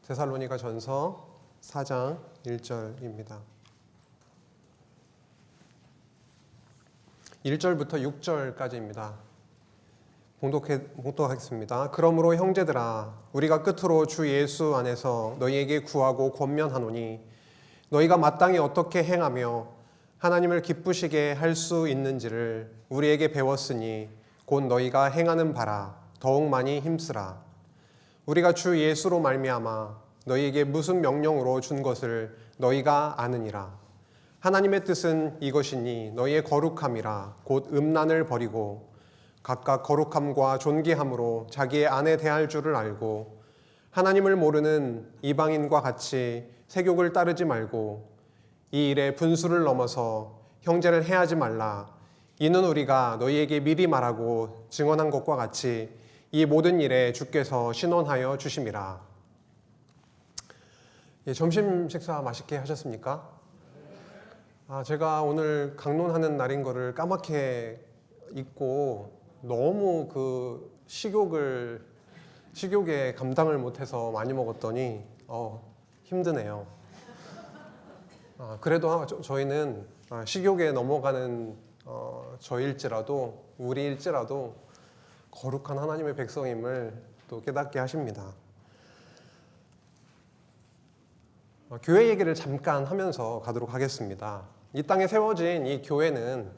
데살로니가 전서 4장 1절입니다. 1절부터 6절까지입니다. 봉독하겠습니다. 그러므로 형제들아, 우리가 끝으로 주 예수 안에서 너희에게 구하고 권면하노니 너희가 마땅히 어떻게 행하며 하나님을 기쁘시게 할 수 있는지를 우리에게 배웠으니 곧 너희가 행하는 바라 더욱 많이 힘쓰라. 우리가 주 예수로 말미암아 너희에게 무슨 명령으로 준 것을 너희가 아느니라. 하나님의 뜻은 이것이니 너희의 거룩함이라 곧 음란을 버리고 각각 거룩함과 존귀함으로 자기의 아내 대할 줄을 알고 하나님을 모르는 이방인과 같이 세욕을 따르지 말고 이 일에 분수를 넘어서 형제를 해하지 말라. 이는 우리가 너희에게 미리 말하고 증언한 것과 같이 이 모든 일에 주께서 신원하여 주심이라. 점심 식사 맛있게 하셨습니까? 제가 오늘 강론하는 날인 거를 까맣게 잊고 너무 식욕에 감당을 못해서 많이 먹었더니 힘드네요. 그래도 저희는 식욕에 넘어가는 우리일지라도 거룩한 하나님의 백성임을 또 깨닫게 하십니다. 교회 얘기를 잠깐 하면서 가도록 하겠습니다. 이 땅에 세워진 이 교회는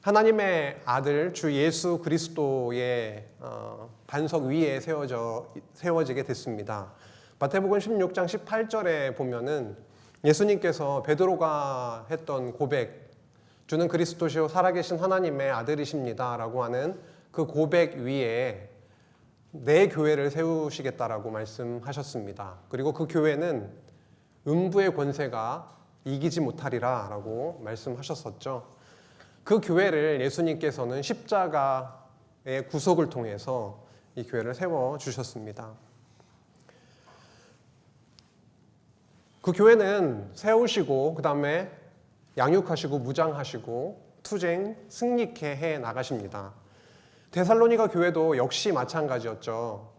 하나님의 아들 주 예수 그리스도의 반석 위에 세워지게 됐습니다. 마태복음 16장 18절에 보면은 예수님께서 베드로가 했던 고백, 주는 그리스도시요 살아계신 하나님의 아들이십니다 라고 하는 그 고백 위에 내 교회를 세우시겠다라고 말씀하셨습니다. 그리고 그 교회는 음부의 권세가 이기지 못하리라 라고 말씀하셨었죠. 그 교회를 예수님께서는 십자가의 구속을 통해서 이 교회를 세워주셨습니다. 그 교회는 세우시고 그 다음에 양육하시고 무장하시고 투쟁 승리케 해 나가십니다. 데살로니가 교회도 역시 마찬가지였죠.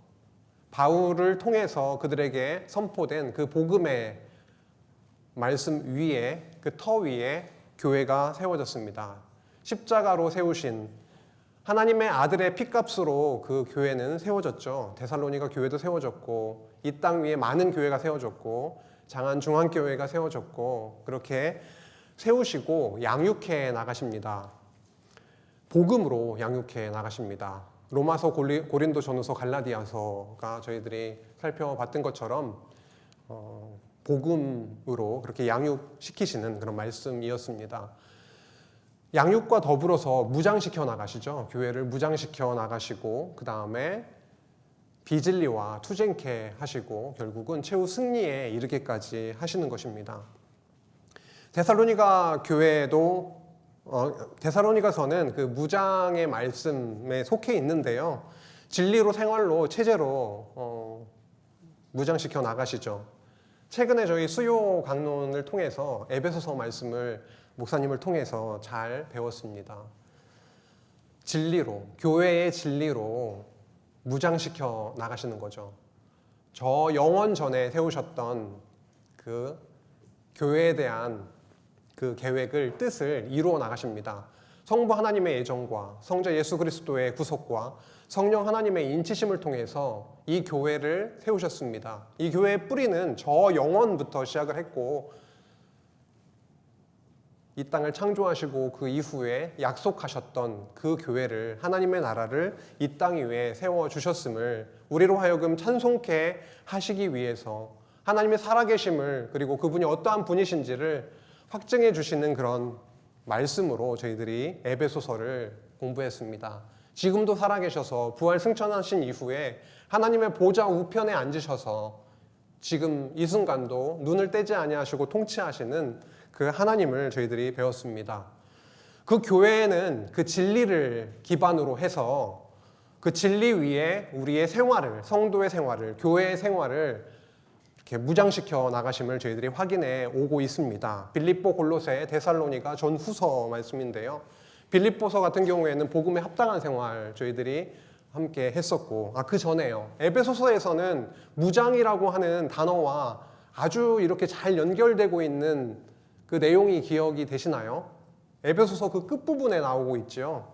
바울을 통해서 그들에게 선포된 그 복음의 말씀 위에, 그 터 위에 교회가 세워졌습니다. 십자가로 세우신 하나님의 아들의 피값으로 그 교회는 세워졌죠. 데살로니가 교회도 세워졌고 이 땅 위에 많은 교회가 세워졌고 장안 중앙교회가 세워졌고 그렇게 세우시고 양육해 나가십니다. 복음으로 양육해 나가십니다. 로마서, 고린도 전후서, 갈라디아서가 저희들이 살펴봤던 것처럼 복음으로 그렇게 양육시키시는 그런 말씀이었습니다. 양육과 더불어서 무장시켜 나가시죠. 교회를 무장시켜 나가시고 그 다음에 비진리와 투쟁케 하시고 결국은 최후 승리에 이르게까지 하시는 것입니다. 데살로니가 교회도 데살로니가서는 그 무장의 말씀에 속해 있는데요. 진리로 생활로 체제로 무장시켜 나가시죠. 최근에 저희 수요 강론을 통해서 에베소서 말씀을 목사님을 통해서 잘 배웠습니다. 진리로, 교회의 진리로 무장시켜 나가시는 거죠. 저 영원 전에 세우셨던 그 교회에 대한 그 계획을, 뜻을 이루어 나가십니다. 성부 하나님의 예정과 성자 예수 그리스도의 구속과 성령 하나님의 인치심을 통해서 이 교회를 세우셨습니다. 이 교회의 뿌리는 저 영원부터 시작을 했고 이 땅을 창조하시고 그 이후에 약속하셨던 그 교회를, 하나님의 나라를 이 땅 위에 세워주셨음을 우리로 하여금 찬송케 하시기 위해서 하나님의 살아계심을, 그리고 그분이 어떠한 분이신지를 확증해 주시는 그런 말씀으로 저희들이 에베소서를 공부했습니다. 지금도 살아계셔서 부활 승천하신 이후에 하나님의 보좌 우편에 앉으셔서 지금 이 순간도 눈을 떼지 아니하시고 통치하시는 그 하나님을 저희들이 배웠습니다. 그 교회는 그 진리를 기반으로 해서 그 진리 위에 우리의 생활을, 성도의 생활을, 교회의 생활을 이렇게 무장시켜 나가심을 저희들이 확인해 오고 있습니다. 빌립보, 골로새, 데살로니가 전후서 말씀인데요. 빌립보서 같은 경우에는 복음에 합당한 생활 저희들이 함께 했었고, 그 전에요. 에베소서에서는 무장이라고 하는 단어와 아주 이렇게 잘 연결되고 있는 그 내용이 기억이 되시나요? 에베소서 그 끝부분에 나오고 있죠.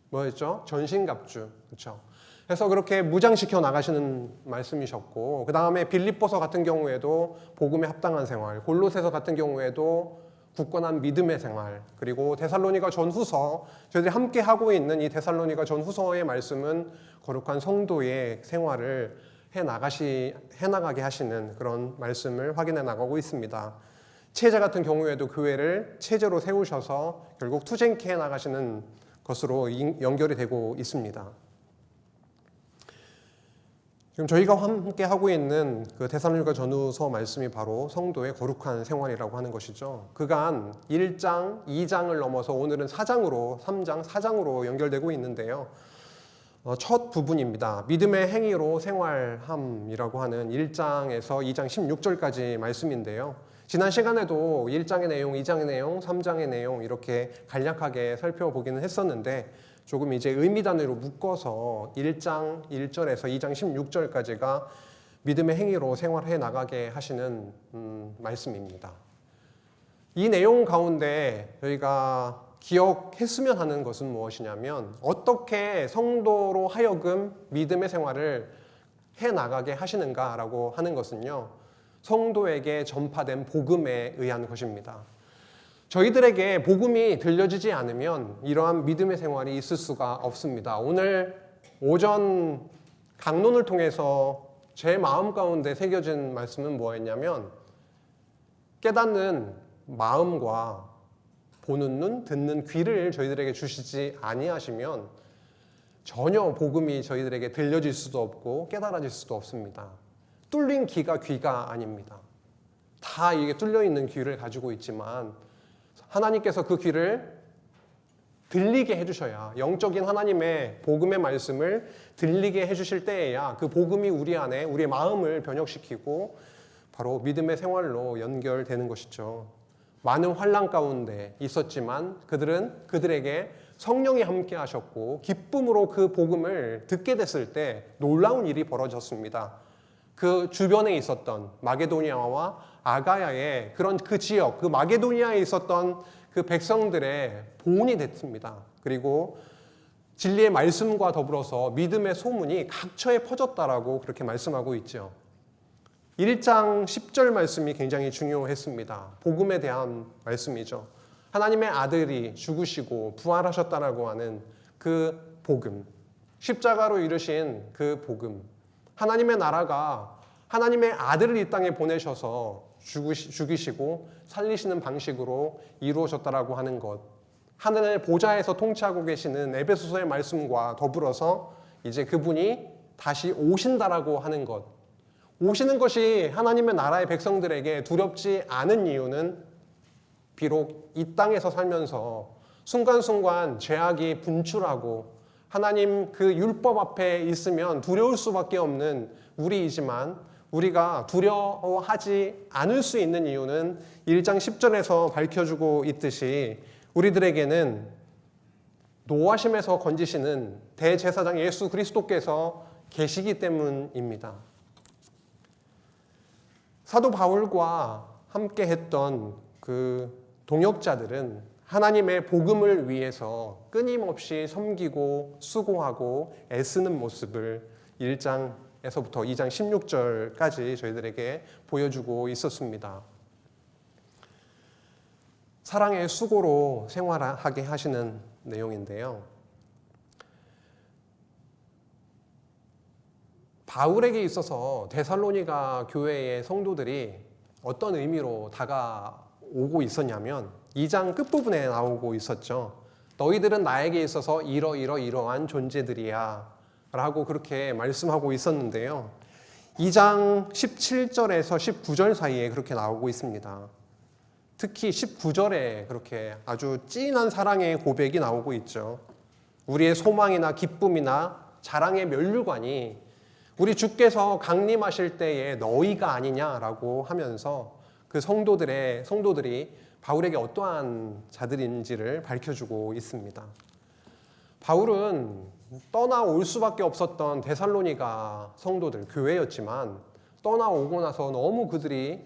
뭐였죠? 전신갑주. 그렇죠? 그래서 그렇게 무장시켜 나가시는 말씀이셨고, 그 다음에 빌립보서 같은 경우에도 복음에 합당한 생활, 골로새서 같은 경우에도 굳건한 믿음의 생활, 그리고 데살로니가 전후서, 저희들이 함께 하고 있는 이 데살로니가 전후서의 말씀은 거룩한 성도의 생활을 해나가게 하시는 그런 말씀을 확인해 나가고 있습니다. 체제 같은 경우에도 교회를 체제로 세우셔서 결국 투쟁케 해나가시는 것으로 연결이 되고 있습니다. 지금 저희가 함께 하고 있는 그 데살로니가 전후서 말씀이 바로 성도의 거룩한 생활이라고 하는 것이죠. 그간 1장, 2장을 넘어서 오늘은 4장으로, 3장, 4장으로 연결되고 있는데요. 첫 부분입니다. 믿음의 행위로 생활함이라고 하는 1장에서 2장 16절까지 말씀인데요. 지난 시간에도 1장의 내용, 2장의 내용, 3장의 내용 이렇게 간략하게 살펴보기는 했었는데 조금 이제 의미 단위로 묶어서 1장 1절에서 2장 16절까지가 믿음의 행위로 생활해 나가게 하시는 말씀입니다. 이 내용 가운데 저희가 기억했으면 하는 것은 무엇이냐면 어떻게 성도로 하여금 믿음의 생활을 해 나가게 하시는가라고 하는 것은요. 성도에게 전파된 복음에 의한 것입니다. 저희들에게 복음이 들려지지 않으면 이러한 믿음의 생활이 있을 수가 없습니다. 오늘 오전 강론을 통해서 제 마음 가운데 새겨진 말씀은 뭐였냐면 깨닫는 마음과 보는 눈, 듣는 귀를 저희들에게 주시지 아니하시면 전혀 복음이 저희들에게 들려질 수도 없고 깨달아질 수도 없습니다. 뚫린 귀가 아닙니다. 다 이게 뚫려 있는 귀를 가지고 있지만 하나님께서 그 귀를 들리게 해주셔야, 영적인 하나님의 복음의 말씀을 들리게 해주실 때에야 그 복음이 우리 안에 우리의 마음을 변혁시키고 바로 믿음의 생활로 연결되는 것이죠. 많은 환난 가운데 있었지만 그들에게 성령이 함께 하셨고 기쁨으로 그 복음을 듣게 됐을 때 놀라운 일이 벌어졌습니다. 그 주변에 있었던 마게도니아와 아가야의 그런 그 지역, 그 마게도니아에 있었던 그 백성들의 보온이 됐습니다. 그리고 진리의 말씀과 더불어서 믿음의 소문이 각처에 퍼졌다라고 그렇게 말씀하고 있죠. 1장 10절 말씀이 굉장히 중요했습니다. 복음에 대한 말씀이죠. 하나님의 아들이 죽으시고 부활하셨다라고 하는 그 복음, 십자가로 이루신 그 복음, 하나님의 나라가 하나님의 아들을 이 땅에 보내셔서 죽이시고 살리시는 방식으로 이루어졌다라고 하는 것, 하늘의 보좌에서 통치하고 계시는 에베소서의 말씀과 더불어서 이제 그분이 다시 오신다라고 하는 것, 오시는 것이 하나님의 나라의 백성들에게 두렵지 않은 이유는 비록 이 땅에서 살면서 순간순간 죄악이 분출하고 하나님 그 율법 앞에 있으면 두려울 수밖에 없는 우리이지만 우리가 두려워하지 않을 수 있는 이유는 1장 10절에서 밝혀주고 있듯이 우리들에게는 노하심에서 건지시는 대제사장 예수 그리스도께서 계시기 때문입니다. 사도 바울과 함께 했던 그 동역자들은 하나님의 복음을 위해서 끊임없이 섬기고 수고하고 애쓰는 모습을 1장에서부터 2장 16절까지 저희들에게 보여주고 있었습니다. 사랑의 수고로 생활하게 하시는 내용인데요. 바울에게 있어서 데살로니가 교회의 성도들이 어떤 의미로 다가오고 있었냐면 2장 끝부분에 나오고 있었죠. 너희들은 나에게 있어서 이러한 존재들이야 라고 그렇게 말씀하고 있었는데요. 2장 17절에서 19절 사이에 그렇게 나오고 있습니다. 특히 19절에 그렇게 아주 찐한 사랑의 고백이 나오고 있죠. 우리의 소망이나 기쁨이나 자랑의 면류관이 우리 주께서 강림하실 때에 너희가 아니냐라고 하면서 그 성도들이 바울에게 어떠한 자들인지를 밝혀주고 있습니다. 바울은 떠나올 수밖에 없었던 데살로니가 성도들, 교회였지만 떠나오고 나서 너무 그들이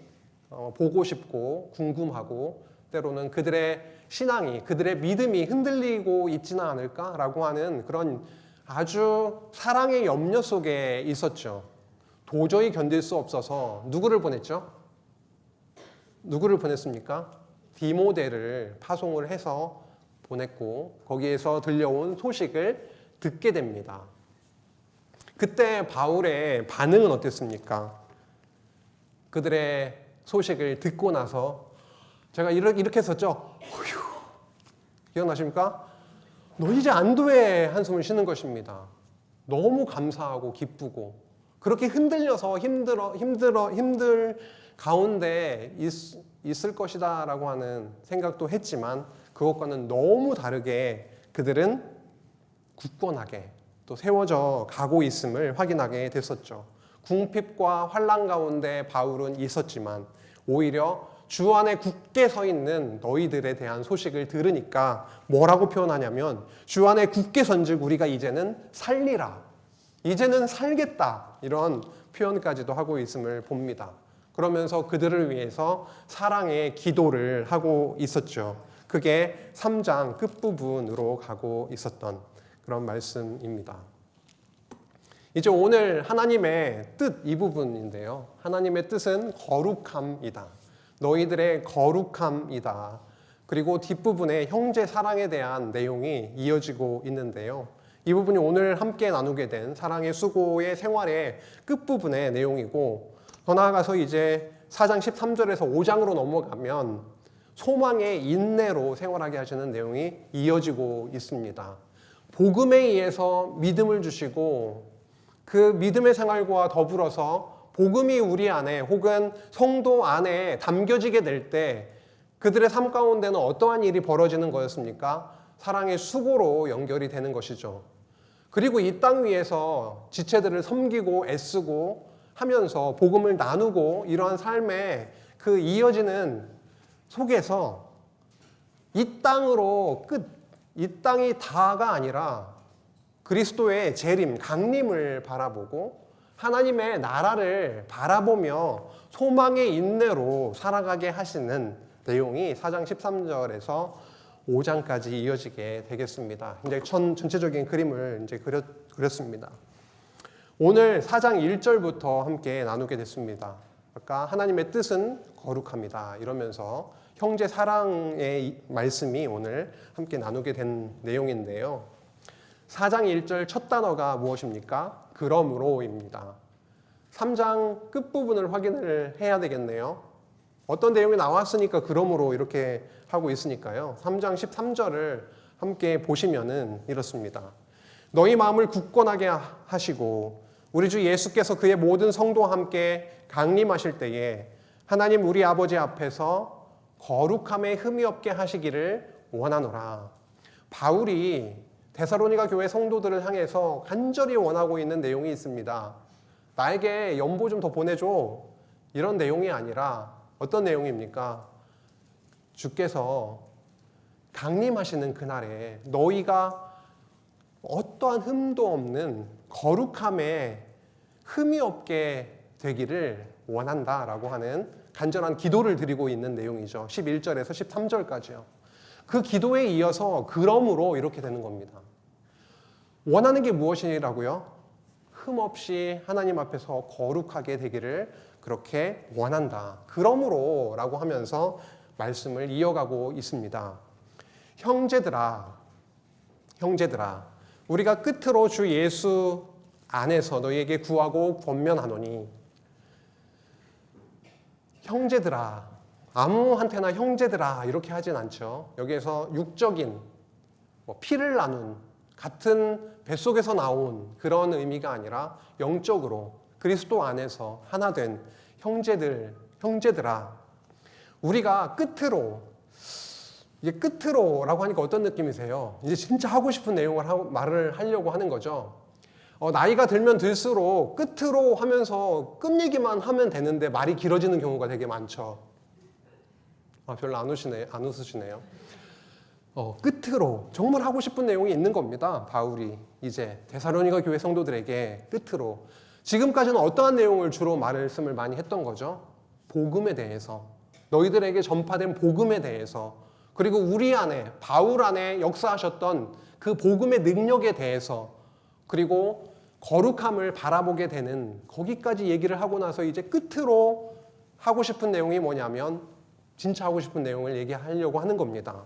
보고 싶고 궁금하고 때로는 그들의 신앙이, 그들의 믿음이 흔들리고 있지는 않을까라고 하는 그런 아주 사랑의 염려 속에 있었죠. 도저히 견딜 수 없어서 누구를 보냈죠? 누구를 보냈습니까? 디모데를 파송을 해서 보냈고 거기에서 들려온 소식을 듣게 됩니다. 그때 바울의 반응은 어땠습니까? 그들의 소식을 듣고 나서 제가 이렇게 했었죠. 휴, 기억나십니까? 너 이제 안도의 한숨을 쉬는 것입니다. 너무 감사하고 기쁘고 그렇게 흔들려서 힘들 가운데 있을 것이다 라고 하는 생각도 했지만 그것과는 너무 다르게 그들은 굳건하게 또 세워져 가고 있음을 확인하게 됐었죠. 궁핍과 환난 가운데 바울은 있었지만 오히려 주 안에 굳게 서 있는 너희들에 대한 소식을 들으니까 뭐라고 표현하냐면 주 안에 굳게 선즉 우리가 이제는 살리라, 이제는 살겠다, 이런 표현까지도 하고 있음을 봅니다. 그러면서 그들을 위해서 사랑의 기도를 하고 있었죠. 그게 3장 끝부분으로 가고 있었던 그런 말씀입니다. 이제 오늘 하나님의 뜻 이 부분인데요. 하나님의 뜻은 거룩함이다. 너희들의 거룩함이다. 그리고 뒷부분에 형제 사랑에 대한 내용이 이어지고 있는데요. 이 부분이 오늘 함께 나누게 된 사랑의 수고의 생활의 끝부분의 내용이고 더 나아가서 이제 4장 13절에서 5장으로 넘어가면 소망의 인내로 생활하게 하시는 내용이 이어지고 있습니다. 복음에 의해서 믿음을 주시고 그 믿음의 생활과 더불어서 복음이 우리 안에 혹은 성도 안에 담겨지게 될 때 그들의 삶 가운데는 어떠한 일이 벌어지는 거였습니까? 사랑의 수고로 연결이 되는 것이죠. 그리고 이 땅 위에서 지체들을 섬기고 애쓰고 하면서 복음을 나누고 이러한 삶의 그 이어지는 속에서 이 땅으로 이 땅이 다가 아니라 그리스도의 재림, 강림을 바라보고 하나님의 나라를 바라보며 소망의 인내로 살아가게 하시는 내용이 4장 13절에서 5장까지 이어지게 되겠습니다. 이제 전체적인 그림을 이제 그렸습니다. 오늘 4장 1절부터 함께 나누게 됐습니다. 아까 하나님의 뜻은 거룩합니다. 이러면서 형제 사랑의 말씀이 오늘 함께 나누게 된 내용인데요. 4장 1절 첫 단어가 무엇입니까? 그러므로입니다. 3장 끝부분을 확인을 해야 되겠네요. 어떤 내용이 나왔으니까 그러므로 이렇게 하고 있으니까요. 3장 13절을 함께 보시면은 이렇습니다. 너희 마음을 굳건하게 하시고 우리 주 예수께서 그의 모든 성도와 함께 강림하실 때에 하나님 우리 아버지 앞에서 거룩함에 흠이 없게 하시기를 원하노라. 바울이 데살로니가 교회 성도들을 향해서 간절히 원하고 있는 내용이 있습니다. 나에게 연보 좀 더 보내줘. 이런 내용이 아니라 어떤 내용입니까? 주께서 강림하시는 그날에 너희가 어떠한 흠도 없는 거룩함에 흠이 없게 되기를 원한다라고 하는 간절한 기도를 드리고 있는 내용이죠. 11절에서 13절까지요. 그 기도에 이어서 그러므로 이렇게 되는 겁니다. 원하는 게 무엇이라고요? 흠 없이 하나님 앞에서 거룩하게 되기를 그렇게 원한다. 그러므로 라고 하면서 말씀을 이어가고 있습니다. 형제들아, 우리가 끝으로 주 예수 안에서 너희에게 구하고 권면하노니 형제들아, 아무한테나 형제들아 이렇게 하진 않죠. 여기에서 육적인 피를 나눈 같은 뱃속에서 나온 그런 의미가 아니라 영적으로 그리스도 안에서 하나 된 형제들아, 우리가 이게 끝으로라고 하니까 어떤 느낌이세요? 이제 진짜 하고 싶은 내용을 말을 하려고 하는 거죠. 나이가 들면 들수록 끝으로 하면서 끝 얘기만 하면 되는데 말이 길어지는 경우가 되게 많죠. 별로 안 웃으시네요. 끝으로 정말 하고 싶은 내용이 있는 겁니다. 바울이 이제 데살로니가 교회 성도들에게 끝으로 지금까지는 어떠한 내용을 주로 말씀을 많이 했던 거죠? 복음에 대해서, 너희들에게 전파된 복음에 대해서, 그리고 우리 안에 바울 안에 역사하셨던 그 복음의 능력에 대해서, 그리고 거룩함을 바라보게 되는 거기까지 얘기를 하고 나서 이제 끝으로 하고 싶은 내용이 뭐냐면 진짜 하고 싶은 내용을 얘기하려고 하는 겁니다.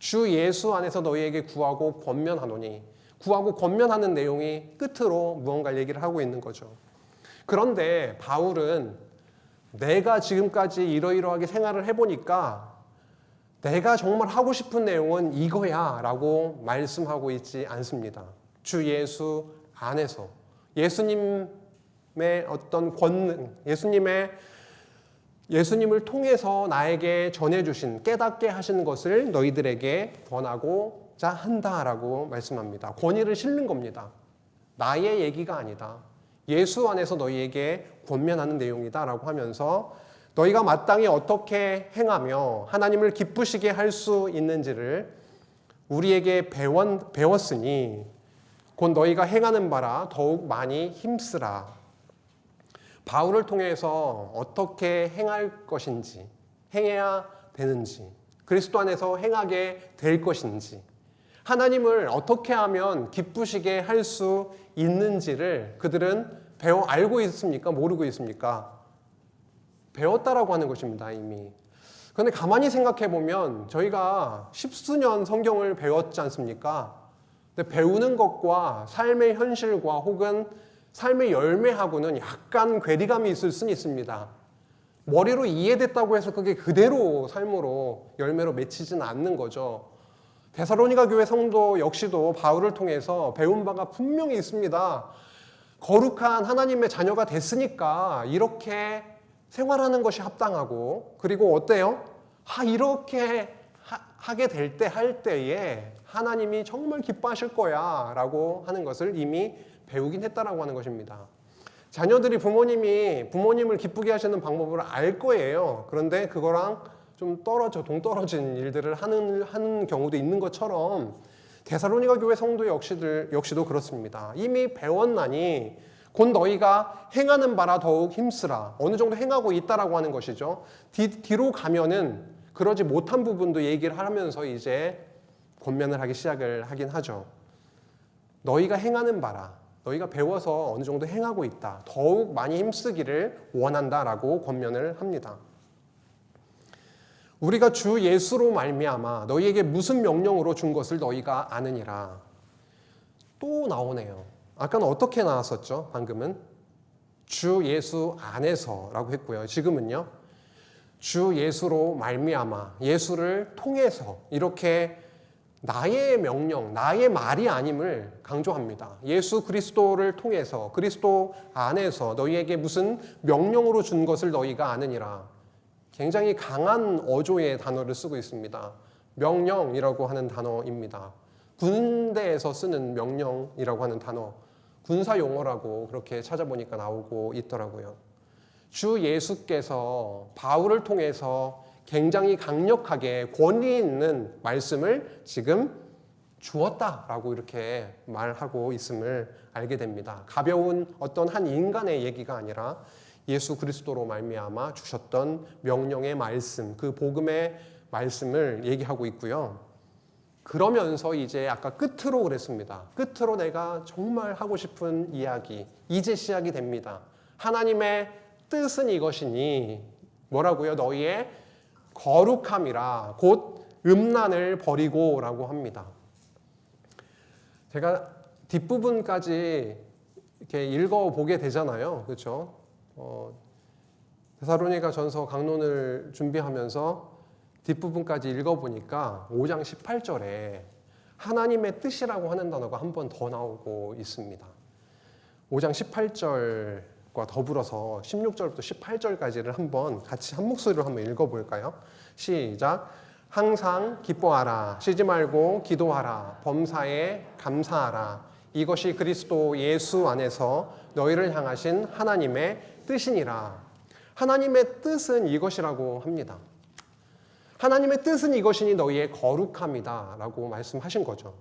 주 예수 안에서 너희에게 구하고 권면하노니, 구하고 권면하는 내용이 끝으로 무언가를 얘기를 하고 있는 거죠. 그런데 바울은 내가 지금까지 이러이러하게 생활을 해보니까 내가 정말 하고 싶은 내용은 이거야 라고 말씀하고 있지 않습니다. 주 예수 안에서 예수님의 어떤 권능, 예수님을 통해서 나에게 전해주신, 깨닫게 하시는 것을 너희들에게 권하고자 한다라고 말씀합니다. 권위를 실는 겁니다. 나의 얘기가 아니다. 예수 안에서 너희에게 권면하는 내용이다라고 하면서 너희가 마땅히 어떻게 행하며 하나님을 기쁘시게 할 수 있는지를 우리에게 배웠으니 곧 너희가 행하는 바라 더욱 많이 힘쓰라. 바울을 통해서 어떻게 행할 것인지, 행해야 되는지, 그리스도 안에서 행하게 될 것인지, 하나님을 어떻게 하면 기쁘시게 할 수 있는지를 그들은 알고 있습니까? 모르고 있습니까? 배웠다라고 하는 것입니다, 이미. 그런데 가만히 생각해 보면 저희가 십수년 성경을 배웠지 않습니까? 근데 배우는 것과 삶의 현실과 혹은 삶의 열매하고는 약간 괴리감이 있을 수는 있습니다. 머리로 이해됐다고 해서 그게 그대로 삶으로 열매로 맺히지는 않는 거죠. 데살로니가 교회 성도 역시도 바울을 통해서 배운 바가 분명히 있습니다. 거룩한 하나님의 자녀가 됐으니까 이렇게 생활하는 것이 합당하고, 그리고 어때요? 이렇게 하게 될 때, 할 때에 하나님이 정말 기뻐하실 거야 라고 하는 것을 이미 배우긴 했다라고 하는 것입니다. 자녀들이 부모님을 기쁘게 하시는 방법을 알 거예요. 그런데 그거랑 좀 동떨어진 일들을 하는 경우도 있는 것처럼 데살로니가 교회 성도 역시도 그렇습니다. 이미 배웠나니 곧 너희가 행하는 바라 더욱 힘쓰라. 어느 정도 행하고 있다라고 하는 것이죠. 뒤로 가면은 그러지 못한 부분도 얘기를 하면서 이제 권면을 하기 시작을 하긴 하죠. 너희가 행하는 바라, 너희가 배워서 어느 정도 행하고 있다, 더욱 많이 힘쓰기를 원한다라고 권면을 합니다. 우리가 주 예수로 말미암아 너희에게 무슨 명령으로 준 것을 너희가 아느니라. 또 나오네요. 아까는 어떻게 나왔었죠? 방금은 주 예수 안에서라고 했고요. 지금은요, 주 예수로 말미암아, 예수를 통해서, 이렇게 나의 명령, 나의 말이 아님을 강조합니다. 예수 그리스도를 통해서, 그리스도 안에서 너희에게 무슨 명령으로 준 것을 너희가 아느니라. 굉장히 강한 어조의 단어를 쓰고 있습니다. 명령이라고 하는 단어입니다. 군대에서 쓰는 명령이라고 하는 단어, 군사 용어라고 그렇게 찾아보니까 나오고 있더라고요. 주 예수께서 바울을 통해서 굉장히 강력하게 권위 있는 말씀을 지금 주었다라고 이렇게 말하고 있음을 알게 됩니다. 가벼운 어떤 한 인간의 얘기가 아니라 예수 그리스도로 말미암아 주셨던 명령의 말씀, 그 복음의 말씀을 얘기하고 있고요. 그러면서 이제 아까 끝으로 그랬습니다. 끝으로 내가 정말 하고 싶은 이야기, 이제 시작이 됩니다. 하나님의 뜻은 이것이니 뭐라고요? 너희의 거룩함이라 곧 음란을 버리고 라고 합니다. 제가 뒷부분까지 이렇게 읽어보게 되잖아요. 그렇죠? 데살로니가 전서 강론을 준비하면서 뒷부분까지 읽어보니까 5장 18절에 하나님의 뜻이라고 하는 단어가 한 번 더 나오고 있습니다. 5장 18절과 더불어서 16절부터 18절까지를 한번 같이 한 목소리로 한번 읽어볼까요? 시작. 항상 기뻐하라. 쉬지 말고 기도하라. 범사에 감사하라. 이것이 그리스도 예수 안에서 너희를 향하신 하나님의 뜻이니라. 하나님의 뜻은 이것이라고 합니다. 하나님의 뜻은 이것이니 너희의 거룩함이다 라고 말씀하신 거죠.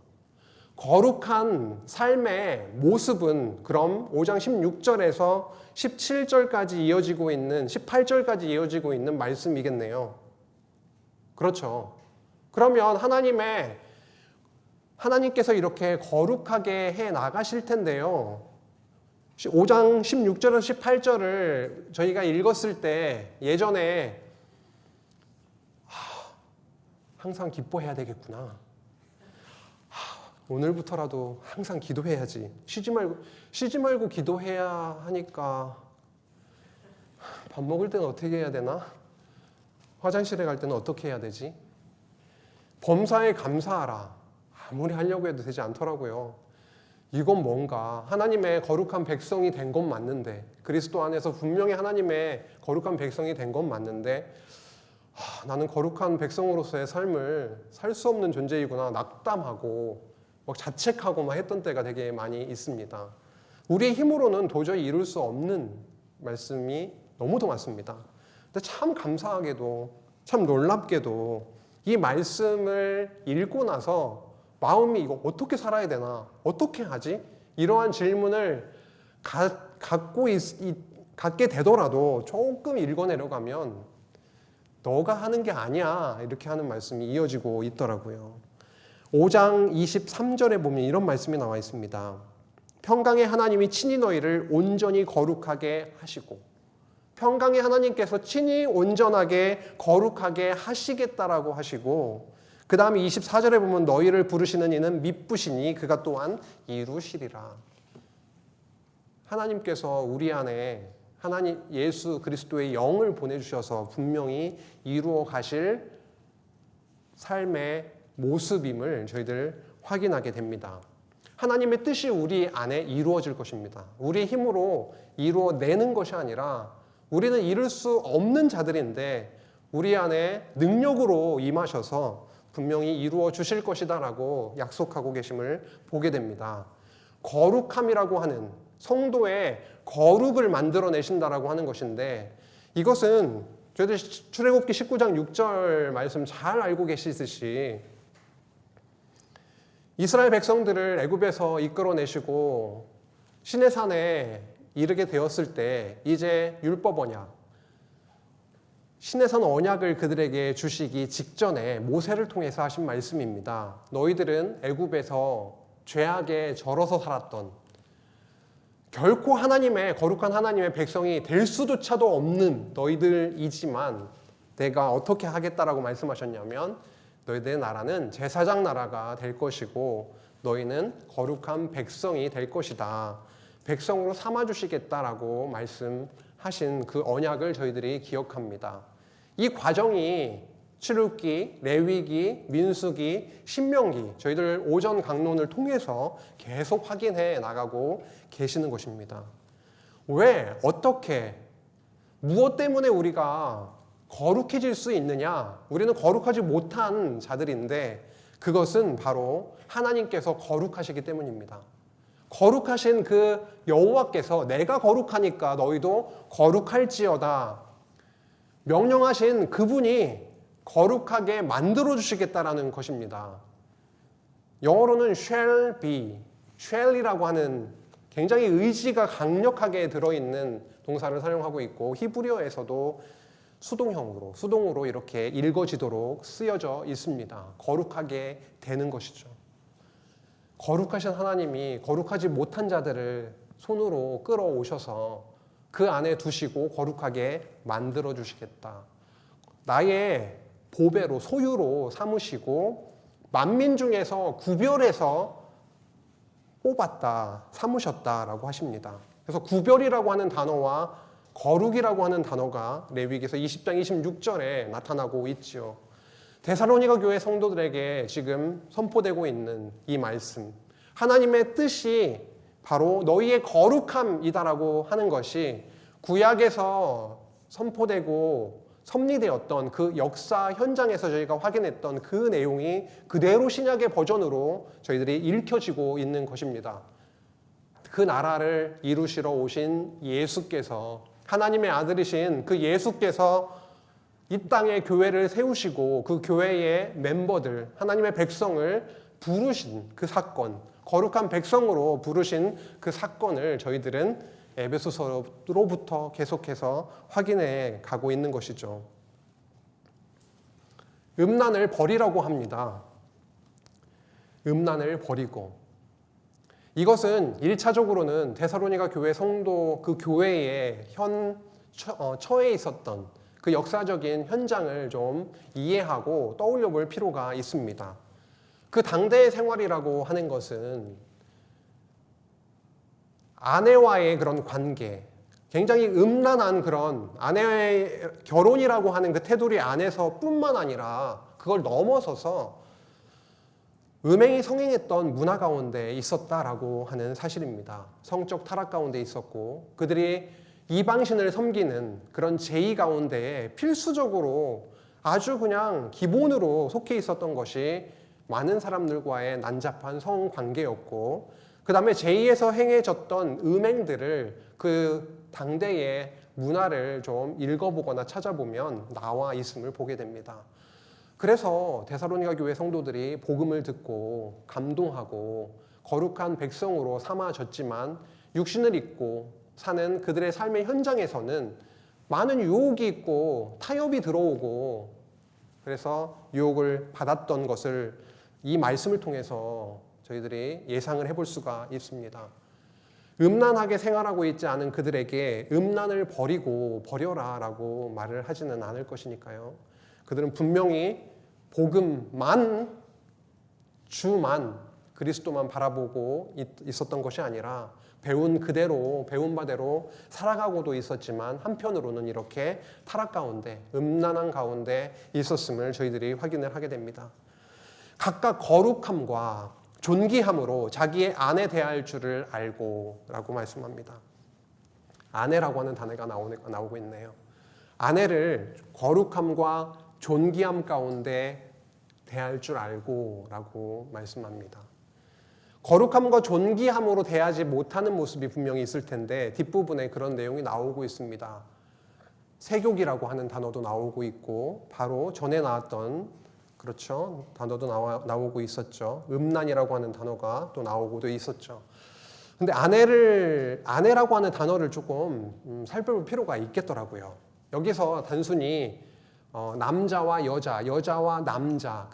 거룩한 삶의 모습은 그럼 5장 16절에서 17절까지 이어지고 있는 18절까지 이어지고 있는 말씀이겠네요. 그렇죠. 그러면 하나님께서 이렇게 거룩하게 해 나가실 텐데요. 5장 16절에서 18절을 저희가 읽었을 때 예전에 항상 기뻐해야 되겠구나. 오늘부터라도 항상 기도해야지. 쉬지 말고 기도해야 하니까 밥 먹을 때는 어떻게 해야 되나? 화장실에 갈 때는 어떻게 해야 되지? 범사에 감사하라. 아무리 하려고 해도 되지 않더라고요. 이건 뭔가 하나님의 거룩한 백성이 된 건 맞는데, 그리스도 안에서 분명히 하나님의 거룩한 백성이 된 건 맞는데, 나는 거룩한 백성으로서의 삶을 살 수 없는 존재이구나 낙담하고 막 자책하고 막 했던 때가 되게 많이 있습니다. 우리의 힘으로는 도저히 이룰 수 없는 말씀이 너무도 많습니다. 근데 참 감사하게도 참 놀랍게도 이 말씀을 읽고 나서 마음이 이거 어떻게 살아야 되나? 어떻게 하지? 이러한 질문을 갖게 되더라도 조금 읽어내려가면 너가 하는 게 아니야 이렇게 하는 말씀이 이어지고 있더라고요. 5장 23절에 보면 이런 말씀이 나와 있습니다. 평강의 하나님이 친히 너희를 온전히 거룩하게 하시고, 평강의 하나님께서 친히 온전하게 거룩하게 하시겠다라고 하시고, 그 다음에 24절에 보면 너희를 부르시는 이는 미쁘시니 그가 또한 이루시리라. 하나님께서 우리 안에 하나님 예수 그리스도의 영을 보내주셔서 분명히 이루어 가실 삶의 모습임을 저희들 확인하게 됩니다. 하나님의 뜻이 우리 안에 이루어질 것입니다. 우리의 힘으로 이루어내는 것이 아니라 우리는 이룰 수 없는 자들인데 우리 안에 능력으로 임하셔서 분명히 이루어 주실 것이다 라고 약속하고 계심을 보게 됩니다. 거룩함이라고 하는 성도의 거룩을 만들어내신다라고 하는 것인데, 이것은 저희들 출애굽기 19장 6절 말씀 잘 알고 계시듯이 이스라엘 백성들을 애굽에서 이끌어내시고 시내산에 이르게 되었을 때 이제 율법 언약, 시내산 언약을 그들에게 주시기 직전에 모세를 통해서 하신 말씀입니다. 너희들은 애굽에서 죄악에 절어서 살았던, 결코 하나님의 거룩한 하나님의 백성이 될 수조차도 없는 너희들이지만 내가 어떻게 하겠다라고 말씀하셨냐면 너희들의 나라는 제사장 나라가 될 것이고 너희는 거룩한 백성이 될 것이다. 백성으로 삼아주시겠다라고 말씀하신 그 언약을 저희들이 기억합니다. 이 과정이 출애굽기, 레위기, 민수기, 신명기 저희들 오전 강론을 통해서 계속 확인해 나가고 계시는 것입니다. 왜? 어떻게? 무엇 때문에 우리가 거룩해질 수 있느냐? 우리는 거룩하지 못한 자들인데 그것은 바로 하나님께서 거룩하시기 때문입니다. 거룩하신 그 여호와께서 내가 거룩하니까 너희도 거룩할지어다 명령하신 그분이 거룩하게 만들어주시겠다라는 것입니다. 영어로는 shall be, shall이라고 하는 굉장히 의지가 강력하게 들어있는 동사를 사용하고 있고 히브리어에서도 수동으로 이렇게 읽어지도록 쓰여져 있습니다. 거룩하게 되는 것이죠. 거룩하신 하나님이 거룩하지 못한 자들을 손으로 끌어오셔서 그 안에 두시고 거룩하게 만들어주시겠다. 나의 보배로 소유로 삼으시고 만민 중에서 구별해서 뽑았다, 삼으셨다라고 하십니다. 그래서 구별이라고 하는 단어와 거룩이라고 하는 단어가 레위기서 20장 26절에 나타나고 있죠. 데살로니가 교회 성도들에게 지금 선포되고 있는 이 말씀, 하나님의 뜻이 바로 너희의 거룩함이다라고 하는 것이 구약에서 선포되고 섭리되었던 그 역사 현장에서 저희가 확인했던 그 내용이 그대로 신약의 버전으로 저희들이 읽혀지고 있는 것입니다. 그 나라를 이루시러 오신 예수께서, 하나님의 아들이신 그 예수께서 이 땅에 교회를 세우시고 그 교회의 멤버들, 하나님의 백성을 부르신 그 사건, 거룩한 백성으로 부르신 그 사건을 저희들은 에베소서로부터 계속해서 확인해 가고 있는 것이죠. 음란을 버리라고 합니다. 음란을 버리고. 이것은 1차적으로는 데살로니가 교회 성도 그 교회의 처해 있었던 그 역사적인 현장을 좀 이해하고 떠올려 볼 필요가 있습니다. 그 당대의 생활이라고 하는 것은 아내와의 그런 관계, 굉장히 음란한 그런 아내의 결혼이라고 하는 그 테두리 안에서 뿐만 아니라 그걸 넘어서서 음행이 성행했던 문화 가운데 있었다라고 하는 사실입니다. 성적 타락 가운데 있었고 그들이 이방신을 섬기는 그런 제의 가운데에 필수적으로 아주 그냥 기본으로 속해 있었던 것이 많은 사람들과의 난잡한 성관계였고 그 다음에 제의에서 행해졌던 음행들을 그 당대의 문화를 좀 읽어보거나 찾아보면 나와 있음을 보게 됩니다. 그래서 데살로니가 교회 성도들이 복음을 듣고 감동하고 거룩한 백성으로 삼아졌지만 육신을 입고 사는 그들의 삶의 현장에서는 많은 유혹이 있고 타협이 들어오고 그래서 유혹을 받았던 것을 이 말씀을 통해서 저희들이 예상을 해볼 수가 있습니다. 음란하게 생활하고 있지 않은 그들에게 음란을 버려라 라고 말을 하지는 않을 것이니까요. 그들은 분명히 복음만, 주만, 그리스도만 바라보고 있었던 것이 아니라 배운 그대로, 배운 바대로 살아가고도 있었지만 한편으로는 이렇게 타락 가운데, 음란한 가운데 있었음을 저희들이 확인을 하게 됩니다. 각각 거룩함과 존귀함으로 자기의 아내 대할 줄을 알고 라고 말씀합니다. 아내라고 하는 단어가 나오고 있네요. 아내를 거룩함과 존귀함 가운데 대할 줄 알고 라고 말씀합니다. 거룩함과 존귀함으로 대하지 못하는 모습이 분명히 있을 텐데 뒷부분에 그런 내용이 나오고 있습니다. 세욕이라고 하는 단어도 나오고 있고 바로 전에 나왔던 그렇죠. 단어도 나오고 있었죠. 음란이라고 하는 단어가 또 나오고도 있었죠. 근데 아내라고 하는 단어를 조금 살펴볼 필요가 있겠더라고요. 여기서 단순히 남자와 여자와 남자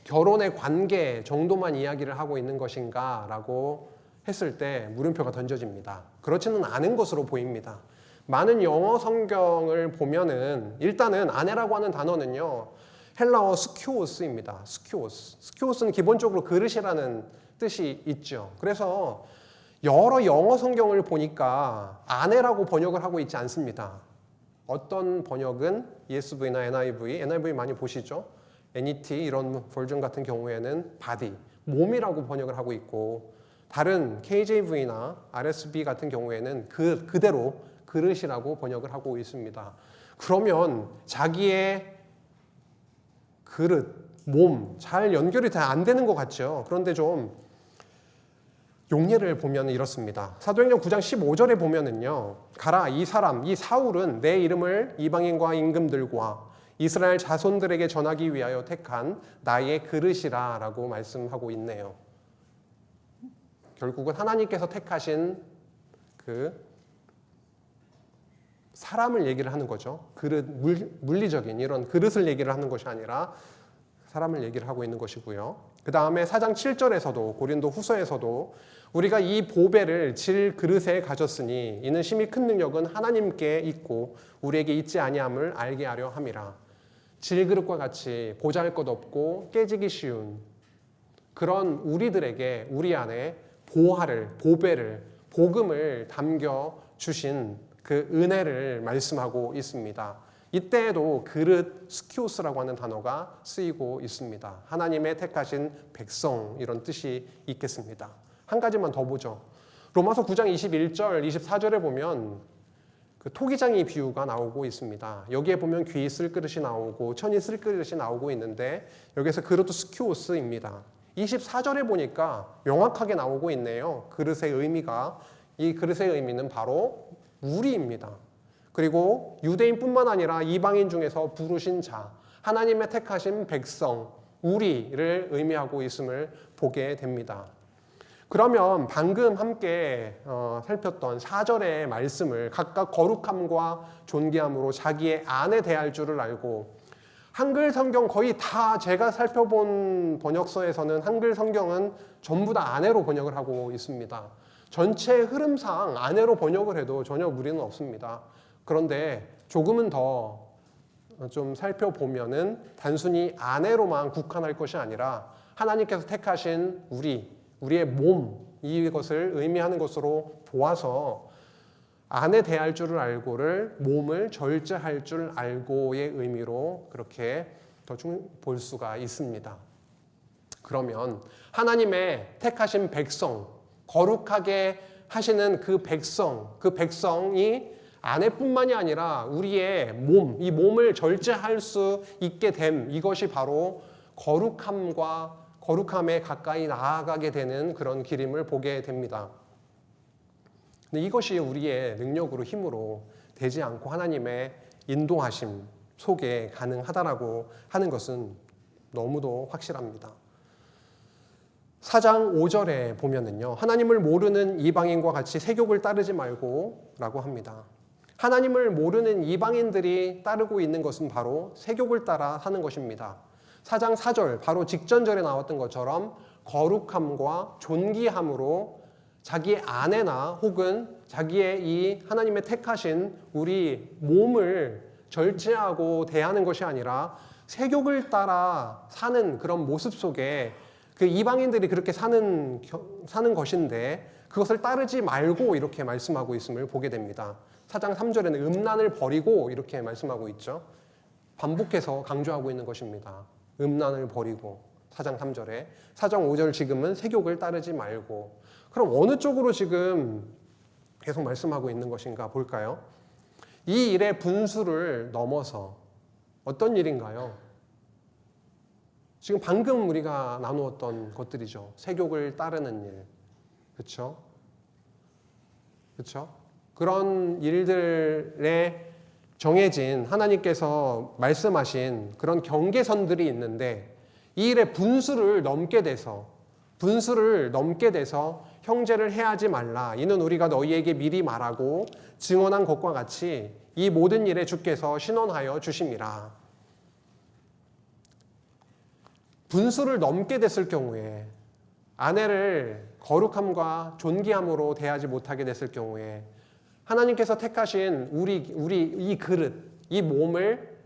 결혼의 관계 정도만 이야기를 하고 있는 것인가 라고 했을 때 물음표가 던져집니다. 그렇지는 않은 것으로 보입니다. 많은 영어 성경을 보면은 일단은 아내라고 하는 단어는요 헬라어 스큐오스입니다. 스큐오스는 기본적으로 그릇이라는 뜻이 있죠. 그래서 여러 영어 성경을 보니까 아내라고 번역을 하고 있지 않습니다. 어떤 번역은 ESV나 NIV 많이 보시죠? NET 이런 버전 같은 경우에는 body, 몸이라고 번역을 하고 있고 다른 KJV나 RSV 같은 경우에는 그대로 그릇이라고 번역을 하고 있습니다. 그러면 자기의 그릇, 몸 잘 연결이 다 안 되는 것 같죠? 그런데 좀 용례를 보면 이렇습니다. 사도행전 9장 15절에 보면은요. 가라 이 사울은 내 이름을 이방인과 임금들과 이스라엘 자손들에게 전하기 위하여 택한 나의 그릇이라 라고 말씀하고 있네요. 결국은 하나님께서 택하신 그 사람을 얘기를 하는 거죠. 그릇, 물리적인 이런 그릇을 얘기를 하는 것이 아니라 사람을 얘기를 하고 있는 것이고요. 그 다음에 4장 7절에서도 고린도 후서에서도 우리가 이 보배를 질 그릇에 가졌으니 이는 심히 큰 능력은 하나님께 있고 우리에게 있지 아니함을 알게 하려 함이라. 질그릇과 같이 보잘것없고 깨지기 쉬운 그런 우리들에게 우리 안에 보배를 복음을 담겨주신 그 은혜를 말씀하고 있습니다. 이때에도 그릇 스키오스라고 하는 단어가 쓰이고 있습니다. 하나님의 택하신 백성 이런 뜻이 있겠습니다. 한 가지만 더 보죠. 로마서 9장 21절 24절에 보면 그 토기장이 비유가 나오고 있습니다. 여기에 보면 귀 쓸 그릇이 나오고 천이 쓸 그릇이 나오고 있는데 여기서 그릇도 스키오스입니다. 24절에 보니까 명확하게 나오고 있네요. 그릇의 의미가 이 그릇의 의미는 바로 우리입니다. 그리고 유대인뿐만 아니라 이방인 중에서 부르신 자, 하나님의 택하신 백성, 우리를 의미하고 있음을 보게 됩니다. 그러면 방금 함께 살폈던 4절의 말씀을 각각 거룩함과 존귀함으로 자기의 아내 대할 줄을 알고, 한글 성경 거의 다 제가 살펴본 번역서에서는 한글 성경은 전부 다 아내로 번역을 하고 있습니다. 전체 흐름상 아내로 번역을 해도 전혀 무리는 없습니다. 그런데 조금은 더 좀 살펴보면은 단순히 아내로만 국한할 것이 아니라 하나님께서 택하신 우리의 몸, 이것을 의미하는 것으로 보아서 아내 대할 줄을 알고를 몸을 절제할 줄 알고의 의미로 그렇게 대충 볼 수가 있습니다. 그러면 하나님의 택하신 백성, 거룩하게 하시는 그 백성이 아내뿐만이 아니라 우리의 몸, 이 몸을 절제할 수 있게 됨, 이것이 바로 거룩함에 가까이 나아가게 되는 그런 기림을 보게 됩니다. 근데 이것이 우리의 능력으로 힘으로 되지 않고 하나님의 인도하심 속에 가능하다라고 하는 것은 너무도 확실합니다. 4장 5절에 보면은요, 하나님을 모르는 이방인과 같이 세욕을 따르지 말고 라고 합니다. 하나님을 모르는 이방인들이 따르고 있는 것은 바로 세욕을 따라 사는 것입니다. 4장 4절 바로 직전절에 나왔던 것처럼 거룩함과 존귀함으로 자기의 아내나 혹은 자기의 이 하나님의 택하신 우리 몸을 절제하고 대하는 것이 아니라 세욕을 따라 사는 그런 모습 속에 그 이방인들이 그렇게 사는 것인데 그것을 따르지 말고 이렇게 말씀하고 있음을 보게 됩니다. 4장 3절에는 음란을 버리고 이렇게 말씀하고 있죠. 반복해서 강조하고 있는 것입니다. 음란을 버리고 4장 3절에 4장 5절 지금은 세욕을 따르지 말고, 그럼 어느 쪽으로 지금 계속 말씀하고 있는 것인가 볼까요? 이 일의 분수를 넘어서 어떤 일인가요? 지금 방금 우리가 나누었던 것들이죠. 세욕을 따르는 일. 그렇죠? 그렇죠? 그런 일들에 정해진 하나님께서 말씀하신 그런 경계선들이 있는데 이 일의 분수를 넘게 돼서 형제를 해하지 말라. 이는 우리가 너희에게 미리 말하고 증언한 것과 같이 이 모든 일에 주께서 신원하여 주심이라. 분수를 넘게 됐을 경우에 아내를 거룩함과 존귀함으로 대하지 못하게 됐을 경우에 하나님께서 택하신 우리 이 그릇, 이 몸을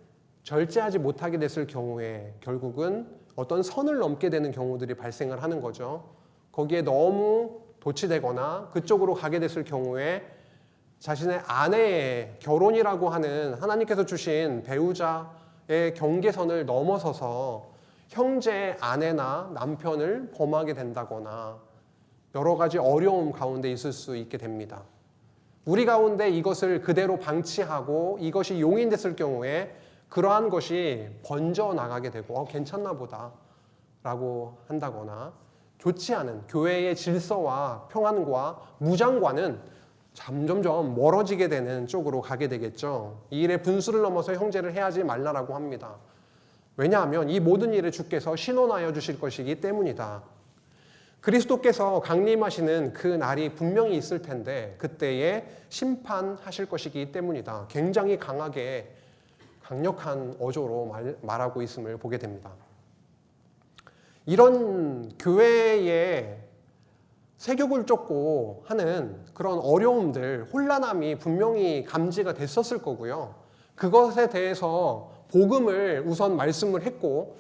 절제하지 못하게 됐을 경우에 결국은 어떤 선을 넘게 되는 경우들이 발생을 하는 거죠. 거기에 너무 도취되거나 그쪽으로 가게 됐을 경우에 자신의 아내의 결혼이라고 하는 하나님께서 주신 배우자의 경계선을 넘어서서 형제의 아내나 남편을 범하게 된다거나 여러 가지 어려움 가운데 있을 수 있게 됩니다. 우리 가운데 이것을 그대로 방치하고 이것이 용인됐을 경우에 그러한 것이 번져나가게 되고 괜찮나 보다 라고 한다거나 좋지 않은 교회의 질서와 평안과 무장과는 점점점 멀어지게 되는 쪽으로 가게 되겠죠. 이 일의 분수를 넘어서 형제를 해하지 말라라고 합니다. 왜냐하면 이 모든 일을 주께서 신원하여 주실 것이기 때문이다. 그리스도께서 강림하시는 그 날이 분명히 있을 텐데 그때에 심판하실 것이기 때문이다. 굉장히 강력한 어조로 말하고 있음을 보게 됩니다. 이런 교회의 세욕을 쫓고 하는 그런 어려움들, 혼란함이 분명히 감지가 됐었을 거고요. 그것에 대해서 복음을 우선 말씀을 했고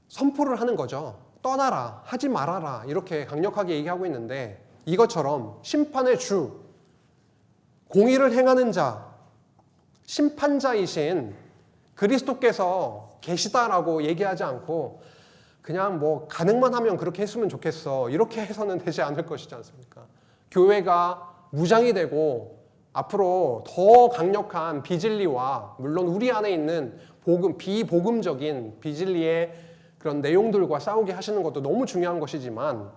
선포를 하는 거죠. 떠나라, 하지 말아라 이렇게 강력하게 얘기하고 있는데 이것처럼 심판의 주, 공의를 행하는 자, 심판자이신 그리스도께서 계시다라고 얘기하지 않고 그냥 뭐 가능만 하면 그렇게 했으면 좋겠어 이렇게 해서는 되지 않을 것이지 않습니까? 교회가 무장이 되고 앞으로 더 강력한 비진리와 물론 우리 안에 있는 비복음적인 비진리의 그런 내용들과 싸우게 하시는 것도 너무 중요한 것이지만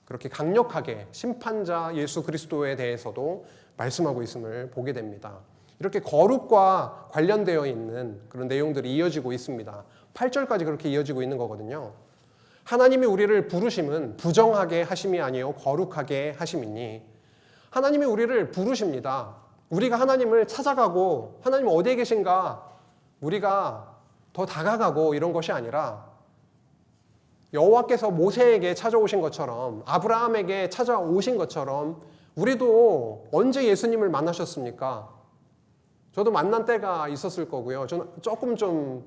그렇게 강력하게 심판자 예수 그리스도에 대해서도 말씀하고 있음을 보게 됩니다. 이렇게 거룩과 관련되어 있는 그런 내용들이 이어지고 있습니다. 8절까지 그렇게 이어지고 있는 거거든요. 하나님이 우리를 부르심은 부정하게 하심이 아니요 거룩하게 하심이니, 하나님이 우리를 부르십니다. 우리가 하나님을 찾아가고 하나님 어디에 계신가 우리가 더 다가가고 이런 것이 아니라, 여호와께서 모세에게 찾아오신 것처럼, 아브라함에게 찾아오신 것처럼 우리도 언제 예수님을 만나셨습니까? 저도 만난 때가 있었을 거고요. 저는 조금 좀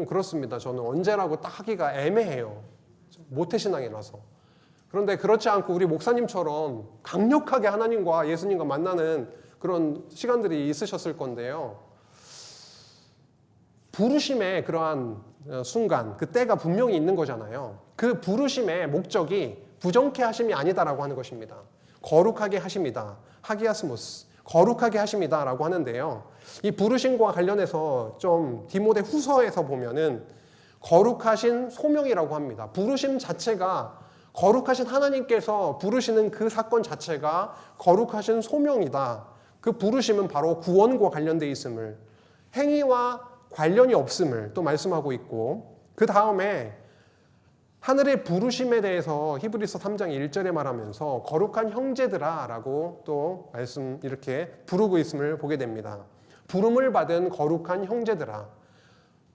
그렇습니다. 저는 언제라고 딱 하기가 애매해요. 모태신앙이라서. 그런데 그렇지 않고 우리 목사님처럼 강력하게 하나님과 예수님과 만나는 그런 시간들이 있으셨을 건데요. 부르심의 그러한 순간, 그 때가 분명히 있는 거잖아요. 그 부르심의 목적이 부정케 하심이 아니다라고 하는 것입니다. 거룩하게 하십니다. 하기아스모스, 거룩하게 하십니다 라고 하는데요. 이 부르심과 관련해서 좀 디모데 후서에서 보면은 거룩하신 소명이라고 합니다. 부르심 자체가, 거룩하신 하나님께서 부르시는 그 사건 자체가 거룩하신 소명이다. 그 부르심은 바로 구원과 관련되어 있음을, 행위와 관련이 없음을 또 말씀하고 있고, 그 다음에 하늘의 부르심에 대해서 히브리서 3장 1절에 말하면서 거룩한 형제들아 라고 또 말씀 이렇게 부르고 있음을 보게 됩니다. 부름을 받은 거룩한 형제들아.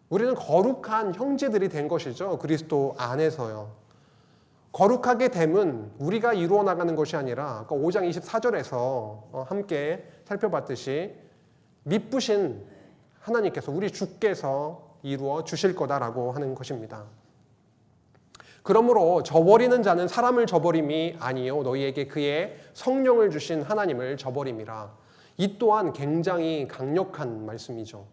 우리는 거룩한 형제들이 된 것이죠. 그리스도 안에서요. 거룩하게 됨은 우리가 이루어 나가는 것이 아니라 5장 24절에서 함께 살펴봤듯이 미쁘신 하나님께서, 우리 주께서 이루어 주실 거다라고 하는 것입니다. 그러므로 저버리는 자는 사람을 저버림이 아니요 너희에게 그의 성령을 주신 하나님을 저버림이라. 이 또한 굉장히 강력한 말씀이죠.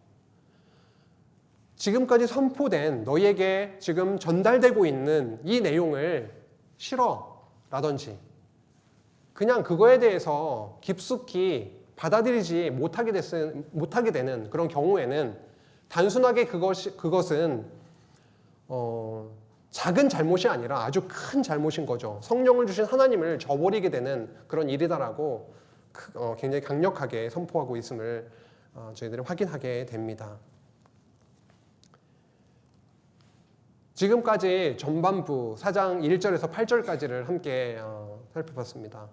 지금까지 선포된, 너희에게 지금 전달되고 있는 이 내용을 싫어 라든지 그냥 그거에 대해서 깊숙이 받아들이지 못하게 되는 그런 경우에는 단순하게 그것은 작은 잘못이 아니라 아주 큰 잘못인 거죠. 성령을 주신 하나님을 저버리게 되는 그런 일이다라고 굉장히 강력하게 선포하고 있음을 저희들이 확인하게 됩니다. 지금까지 전반부 4장 1절에서 8절까지를 함께 살펴봤습니다.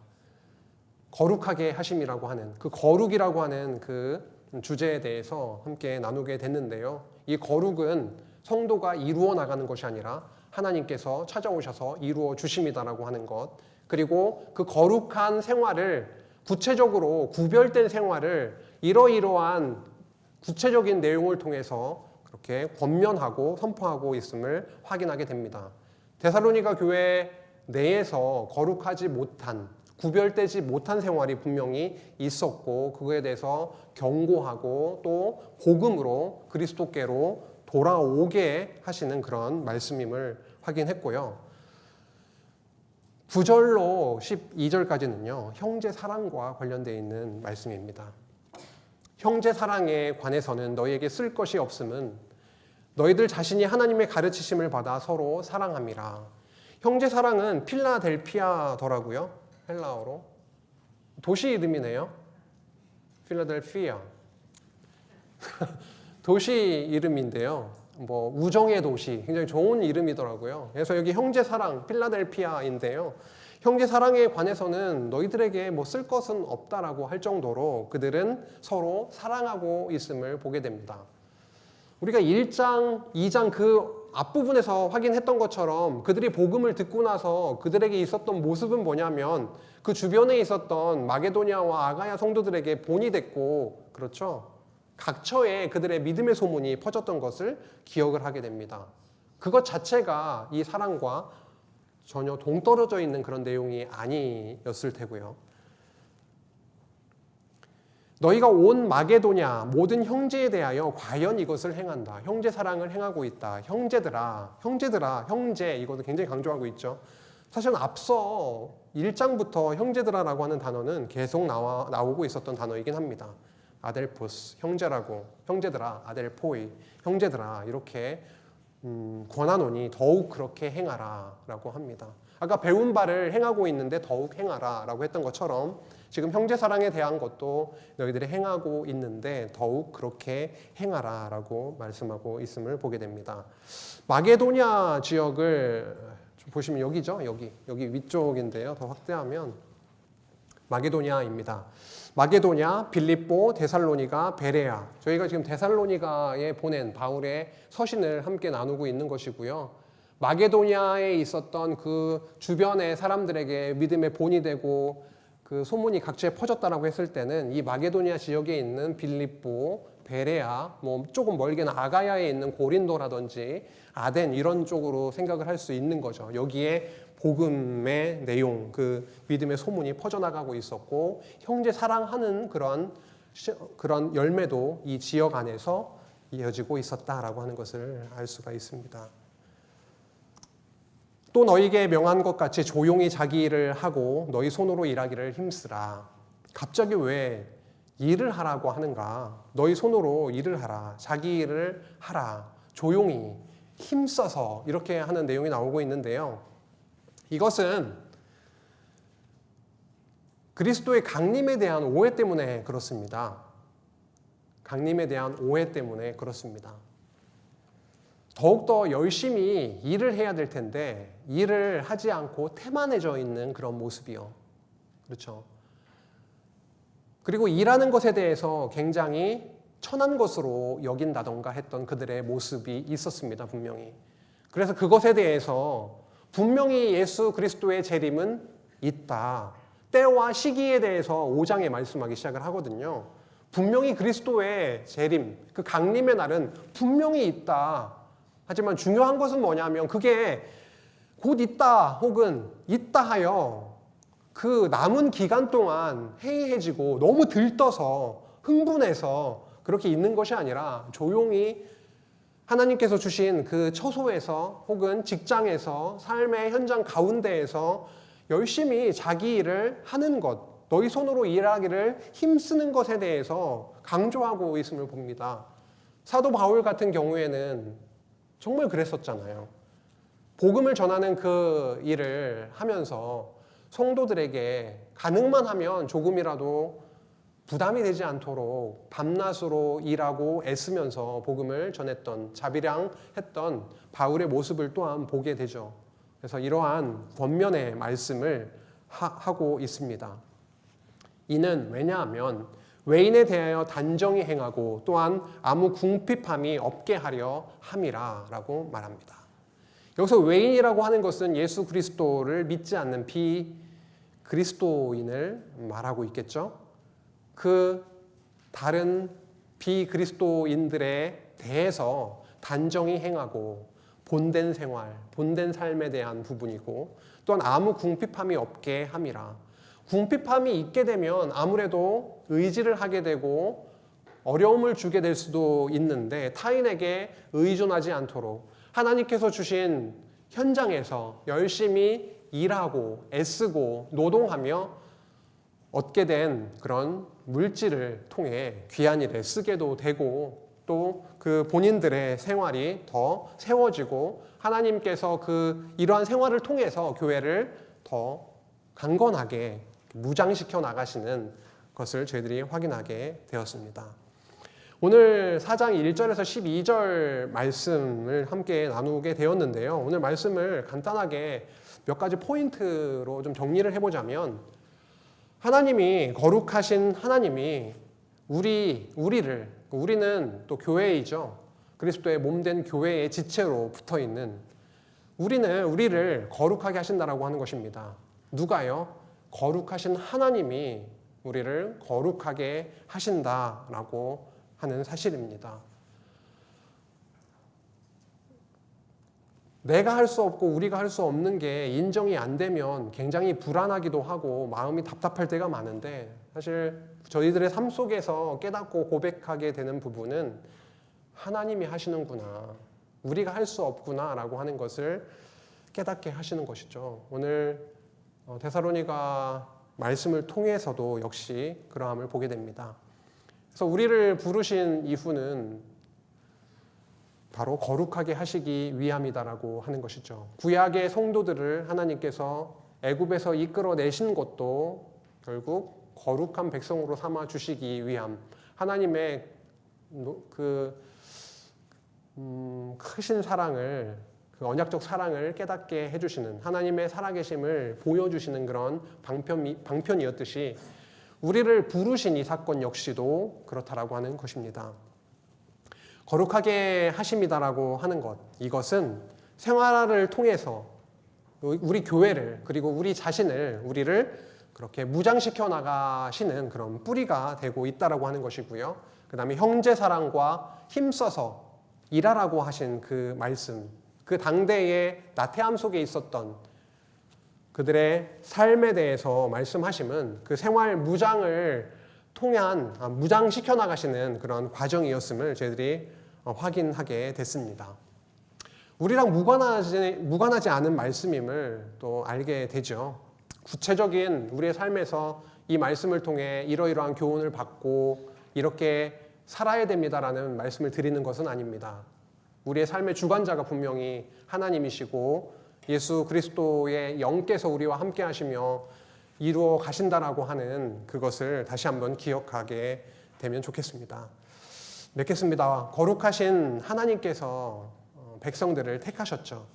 거룩하게 하심이라고 하는, 그 거룩이라고 하는 그 주제에 대해서 함께 나누게 됐는데요. 이 거룩은 성도가 이루어 나가는 것이 아니라 하나님께서 찾아오셔서 이루어 주심이다라고 하는 것, 그리고 그 거룩한 생활을, 구체적으로 구별된 생활을 이러이러한 구체적인 내용을 통해서 그렇게 권면하고 선포하고 있음을 확인하게 됩니다. 데살로니가 교회 내에서 거룩하지 못한, 구별되지 못한 생활이 분명히 있었고, 그거에 대해서 경고하고 또 복음으로 그리스도께로 돌아오게 하시는 그런 말씀임을 확인했고요. 9절로 12절까지는요, 형제 사랑과 관련되어 있는 말씀입니다. 형제 사랑에 관해서는 너희에게 쓸 것이 없음은 너희들 자신이 하나님의 가르치심을 받아 서로 사랑함이라. 형제 사랑은 필라델피아더라고요. 헬라어로. 도시 이름이네요. 필라델피아. 도시 이름인데요. 우정의 도시. 굉장히 좋은 이름이더라고요. 그래서 여기 형제 사랑, 필라델피아인데요. 형제 사랑에 관해서는 너희들에게 쓸 것은 없다라고 할 정도로 그들은 서로 사랑하고 있음을 보게 됩니다. 우리가 1장, 2장 그 앞부분에서 확인했던 것처럼 그들이 복음을 듣고 나서 그들에게 있었던 모습은 뭐냐면 그 주변에 있었던 마게도냐와 아가야 성도들에게 본이 됐고, 그렇죠? 각처에 그들의 믿음의 소문이 퍼졌던 것을 기억을 하게 됩니다. 그것 자체가 이 사랑과 전혀 동떨어져 있는 그런 내용이 아니었을 테고요. 너희가 온 마게도냐 모든 형제에 대하여 과연 이것을 행한다. 형제 사랑을 행하고 있다. 형제들아, 형제, 이것도 굉장히 강조하고 있죠. 사실은 앞서 1장부터 형제들아라고 하는 단어는 계속 나오고 있었던 단어이긴 합니다. 아델포스, 형제라고, 형제들아, 아델포이, 형제들아 이렇게 권하노니 더욱 그렇게 행하라 라고 합니다. 아까 배운 바를 행하고 있는데 더욱 행하라 라고 했던 것처럼 지금 형제 사랑에 대한 것도 너희들이 행하고 있는데 더욱 그렇게 행하라 라고 말씀하고 있음을 보게 됩니다. 마게도냐 지역을 보시면 여기죠. 여기 위쪽인데요. 더 확대하면 마게도냐입니다. 마게도냐, 빌립보, 데살로니가, 베레아. 저희가 지금 데살로니가에 보낸 바울의 서신을 함께 나누고 있는 것이고요. 마게도냐에 있었던 그 주변의 사람들에게 믿음의 본이 되고 그 소문이 각지에 퍼졌다라고 했을 때는 이 마게도냐 지역에 있는 빌립보, 베레아, 뭐 조금 멀게는 아가야에 있는 고린도라든지 아덴 이런 쪽으로 생각을 할 수 있는 거죠. 여기에 복음의 내용, 그 믿음의 소문이 퍼져나가고 있었고 형제 사랑하는 그런 열매도 이 지역 안에서 이어지고 있었다라고 하는 것을 알 수가 있습니다. 또 너희에게 명한 것 같이 조용히 자기 일을 하고 너희 손으로 일하기를 힘쓰라. 갑자기 왜 일을 하라고 하는가? 너희 손으로 일을 하라. 자기 일을 하라. 조용히 힘써서 이렇게 하는 내용이 나오고 있는데요. 이것은 그리스도의 강림에 대한 오해 때문에 그렇습니다. 강림에 대한 오해 때문에 그렇습니다. 더욱더 열심히 일을 해야 될 텐데 일을 하지 않고 태만해져 있는 그런 모습이요. 그렇죠. 그리고 일하는 것에 대해서 굉장히 천한 것으로 여긴다던가 했던 그들의 모습이 있었습니다. 분명히. 그래서 그것에 대해서 분명히 예수 그리스도의 재림은 있다. 때와 시기에 대해서 5장에 말씀하기 시작을 하거든요. 분명히 그리스도의 재림, 그 강림의 날은 분명히 있다. 하지만 중요한 것은 뭐냐면 그게 곧 있다 혹은 있다 하여 그 남은 기간 동안 해이해지고 너무 들떠서 흥분해서 그렇게 있는 것이 아니라 조용히 하나님께서 주신 그 처소에서 혹은 직장에서 삶의 현장 가운데에서 열심히 자기 일을 하는 것, 너희 손으로 일하기를 힘쓰는 것에 대해서 강조하고 있음을 봅니다. 사도 바울 같은 경우에는 정말 그랬었잖아요. 복음을 전하는 그 일을 하면서 성도들에게 가능만 하면 조금이라도 부담이 되지 않도록 밤낮으로 일하고 애쓰면서 복음을 전했던, 자비량했던 바울의 모습을 또한 보게 되죠. 그래서 이러한 권면의 말씀을 하고 있습니다. 이는 왜냐하면 외인에 대하여 단정히 행하고 또한 아무 궁핍함이 없게 하려 함이라 라고 말합니다. 여기서 외인이라고 하는 것은 예수 그리스도를 믿지 않는 비그리스도인을 말하고 있겠죠. 그 다른 비그리스도인들에 대해서 단정히 행하고 본된 생활, 본된 삶에 대한 부분이고 또한 아무 궁핍함이 없게 함이라. 궁핍함이 있게 되면 아무래도 의지를 하게 되고 어려움을 주게 될 수도 있는데 타인에게 의존하지 않도록 하나님께서 주신 현장에서 열심히 일하고 애쓰고 노동하며 얻게 된 그런 물질을 통해 귀한 일에 쓰게도 되고 또 그 본인들의 생활이 더 세워지고 하나님께서 그 이러한 생활을 통해서 교회를 더 강건하게 무장시켜 나가시는 것을 저희들이 확인하게 되었습니다. 오늘 4장 1절에서 12절 말씀을 함께 나누게 되었는데요. 오늘 말씀을 간단하게 몇 가지 포인트로 좀 정리를 해보자면 하나님이 거룩하신 하나님이 우리는 또 교회이죠. 그리스도의 몸된 교회의 지체로 붙어있는 우리를 거룩하게 하신다라고 하는 것입니다. 누가요? 거룩하신 하나님이 우리를 거룩하게 하신다라고 하는 사실입니다. 내가 할 수 없고 우리가 할 수 없는 게 인정이 안 되면 굉장히 불안하기도 하고 마음이 답답할 때가 많은데 사실 저희들의 삶 속에서 깨닫고 고백하게 되는 부분은 하나님이 하시는구나, 우리가 할 수 없구나라고 하는 것을 깨닫게 하시는 것이죠. 오늘 데살로니가 말씀을 통해서도 역시 그러함을 보게 됩니다. 그래서 우리를 부르신 이유는 바로 거룩하게 하시기 위함이다라고 하는 것이죠. 구약의 성도들을 하나님께서 애굽에서 이끌어내신 것도 결국 거룩한 백성으로 삼아 주시기 위함, 하나님의 크신 사랑을, 그 언약적 사랑을 깨닫게 해주시는, 하나님의 살아계심을 보여주시는 그런 방편이었듯이 우리를 부르신 이 사건 역시도 그렇다라고 하는 것입니다. 거룩하게 하심이다라고 하는 것, 이것은 생활을 통해서 우리 교회를, 그리고 우리 자신을, 우리를 그렇게 무장시켜 나가시는 그런 뿌리가 되고 있다라고 하는 것이고요. 그 다음에 형제 사랑과 힘써서 일하라고 하신 그 말씀, 그 당대의 나태함 속에 있었던 그들의 삶에 대해서 말씀하심은 그 생활 무장을 통한, 무장시켜 나가시는 그런 과정이었음을 저희들이 확인하게 됐습니다. 우리랑 무관하지 않은 말씀임을 또 알게 되죠. 구체적인 우리의 삶에서 이 말씀을 통해 이러이러한 교훈을 받고 이렇게 살아야 됩니다라는 말씀을 드리는 것은 아닙니다. 우리의 삶의 주관자가 분명히 하나님이시고 예수 그리스도의 영께서 우리와 함께 하시며 이루어 가신다라고 하는 그것을 다시 한번 기억하게 되면 좋겠습니다. 맺겠습니다. 거룩하신 하나님께서 백성들을 택하셨죠.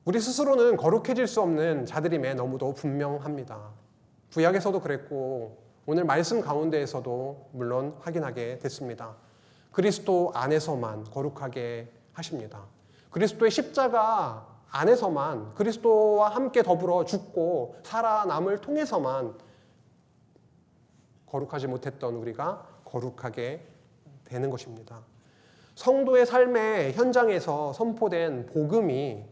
우리 스스로는 거룩해질 수 없는 자들임에 너무도 분명합니다. 구약에서도 그랬고 오늘 말씀 가운데에서도 물론 확인하게 됐습니다. 그리스도 안에서만 거룩하게 하십니다. 그리스도의 십자가 안에서만, 그리스도와 함께 더불어 죽고 살아남을 통해서만 거룩하지 못했던 우리가 거룩하게 되는 것입니다. 성도의 삶의 현장에서 선포된 복음이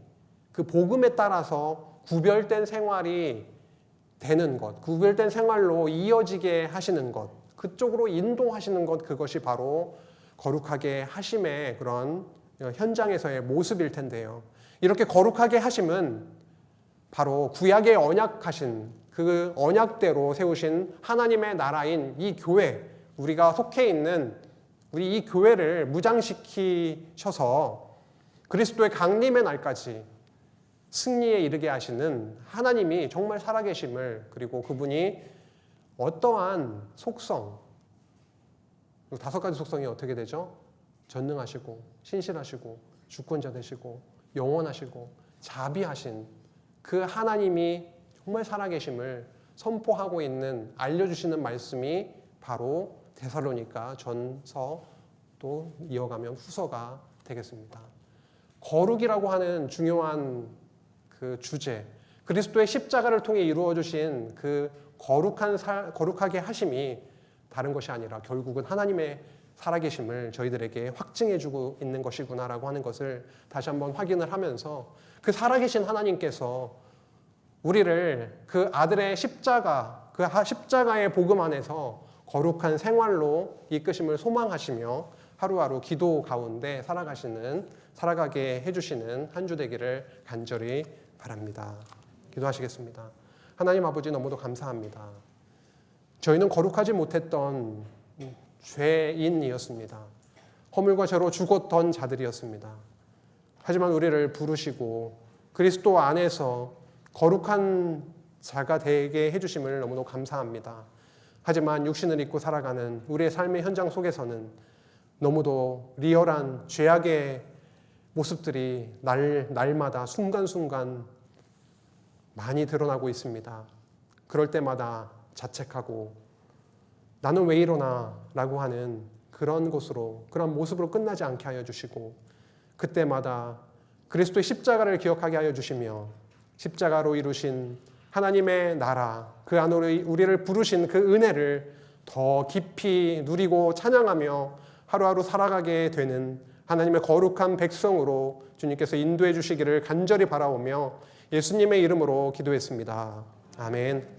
그 복음에 따라서 구별된 생활이 되는 것, 구별된 생활로 이어지게 하시는 것, 그쪽으로 인도하시는 것, 그것이 바로 거룩하게 하심의 그런 현장에서의 모습일 텐데요. 이렇게 거룩하게 하심은 바로 구약의 언약하신 그 언약대로 세우신 하나님의 나라인 이 교회, 우리가 속해 있는 우리 이 교회를 무장시키셔서 그리스도의 강림의 날까지 승리에 이르게 하시는 하나님이 정말 살아계심을, 그리고 그분이 어떠한 속성, 5가지 속성이 어떻게 되죠? 전능하시고 신실하시고 주권자 되시고 영원하시고 자비하신 그 하나님이 정말 살아계심을 선포하고 있는, 알려주시는 말씀이 바로 데살로니가 전서 또 이어가면 후서가 되겠습니다. 거룩이라고 하는 중요한 그 주제, 그리스도의 십자가를 통해 이루어 주신 그 거룩하게 하심이 다른 것이 아니라 결국은 하나님의 살아계심을 저희들에게 확증해주고 있는 것이구나라고 하는 것을 다시 한번 확인을 하면서, 그 살아계신 하나님께서 우리를 그 아들의 십자가, 그 십자가의 복음 안에서 거룩한 생활로 이끄심을 소망하시며 하루하루 기도 가운데 살아가게 해주시는 한 주 되기를 간절히 바랍니다. 기도하시겠습니다. 하나님 아버지, 너무도 감사합니다. 저희는 거룩하지 못했던 죄인이었습니다. 허물과 죄로 죽었던 자들이었습니다. 하지만 우리를 부르시고 그리스도 안에서 거룩한 자가 되게 해주심을 너무도 감사합니다. 하지만 육신을 입고 살아가는 우리의 삶의 현장 속에서는 너무도 리얼한 죄악의 모습들이 날마다 순간순간 많이 드러나고 있습니다. 그럴 때마다 자책하고 나는 왜 이러나 라고 하는 그런 모습으로 끝나지 않게 하여 주시고, 그때마다 그리스도의 십자가를 기억하게 하여 주시며 십자가로 이루신 하나님의 나라, 그 안으로 우리를 부르신 그 은혜를 더 깊이 누리고 찬양하며 하루하루 살아가게 되는 하나님의 거룩한 백성으로 주님께서 인도해 주시기를 간절히 바라오며 예수님의 이름으로 기도했습니다. 아멘.